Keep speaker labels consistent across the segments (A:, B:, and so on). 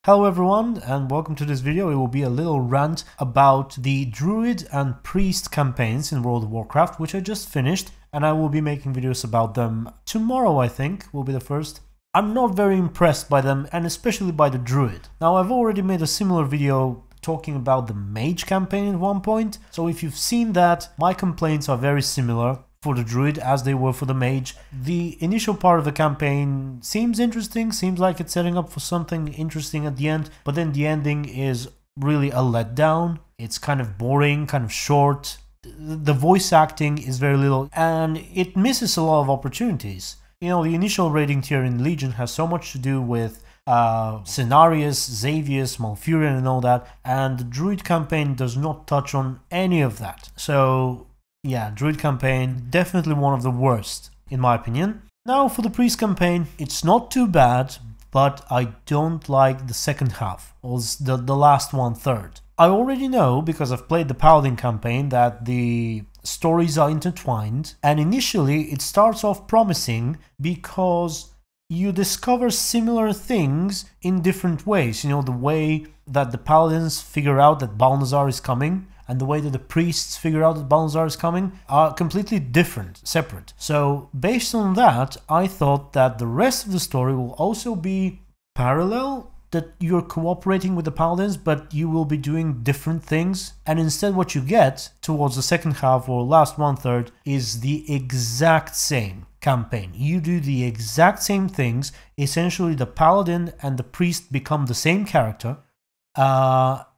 A: Hello everyone and welcome to this video. It will be a little rant about the Druid and Priest campaigns in World of Warcraft, which I just finished, and I will be making videos about them tomorrow. I think will be the first. I'm not very impressed by them, and especially by the Druid. Now, I've already made a similar video talking about the Mage campaign at one point, so if you've seen that, my complaints are very similar for the Druid as they were for the Mage. The initial part of the campaign seems interesting, seems like it's setting up for something interesting at the end, but then the ending is really a letdown. It's kind of boring, kind of short. The voice acting is very little, and it misses a lot of opportunities. You know, the initial rating tier in Legion has so much to do with Cenarius, Xavius, Malfurion and all that, and the Druid campaign does not touch on any of that. So yeah, Druid campaign, definitely one of the worst, in my opinion. Now for the Priest campaign, it's not too bad, but I don't like the second half, or the last 1/3. I already know, because I've played the Paladin campaign, that the stories are intertwined, and initially it starts off promising because you discover similar things in different ways. You know, the way that the Paladins figure out that Balnazzar is coming, and the way that the priests figure out that Balnazzar is coming are completely different, separate. So based on that, I thought that the rest of the story will also be parallel, that you're cooperating with the Paladins, but you will be doing different things. And instead what you get towards the second half or last 1/3 is the exact same campaign. You do the exact same things. Essentially the Paladin and the priest become the same character.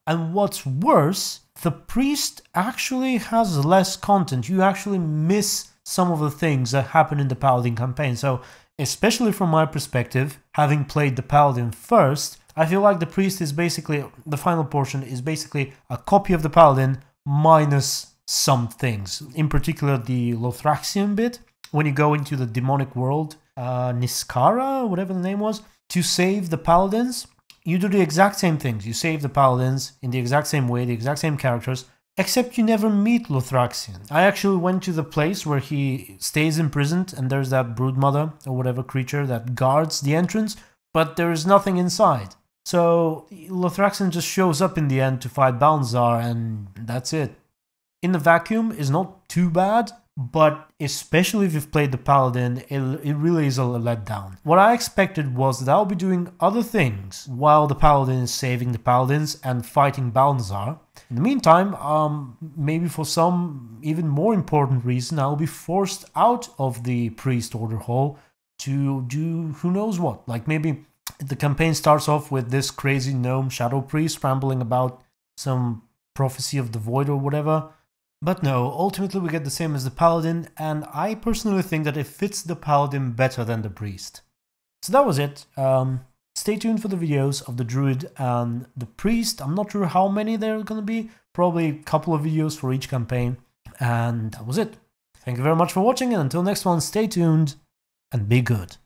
A: And what's worse, the priest actually has less content. You actually miss some of the things that happen in the Paladin campaign. So, especially from my perspective, having played the Paladin first, I feel like the priest is basically, the final portion is basically a copy of the Paladin minus some things. In particular, the Lothraxian bit, when you go into the demonic world, Niskara, whatever the name was, to save the Paladins. You do the exact same things. You save the Paladins in the exact same way, the exact same characters, except you never meet Lothraxian. I actually went to the place where he stays imprisoned, and there's that broodmother or whatever creature that guards the entrance, but there is nothing inside. So Lothraxian just shows up in the end to fight Balnazzar, and that's it. In the vacuum is not too bad, but especially if you've played the Paladin, it really is a letdown. What I expected was that I'll be doing other things while the Paladin is saving the Paladins and fighting Balnazzar. In the meantime, maybe for some even more important reason, I'll be forced out of the Priest Order Hall to do who knows what. Like maybe the campaign starts off with this crazy gnome Shadow Priest rambling about some prophecy of the void or whatever. But no, ultimately we get the same as the Paladin, and I personally think that it fits the Paladin better than the Priest. So that was it. Stay tuned for the videos of the Druid and the Priest. I'm not sure how many there are going to be, probably a couple of videos for each campaign. And that was it. Thank you very much for watching, and until next one, stay tuned and be good.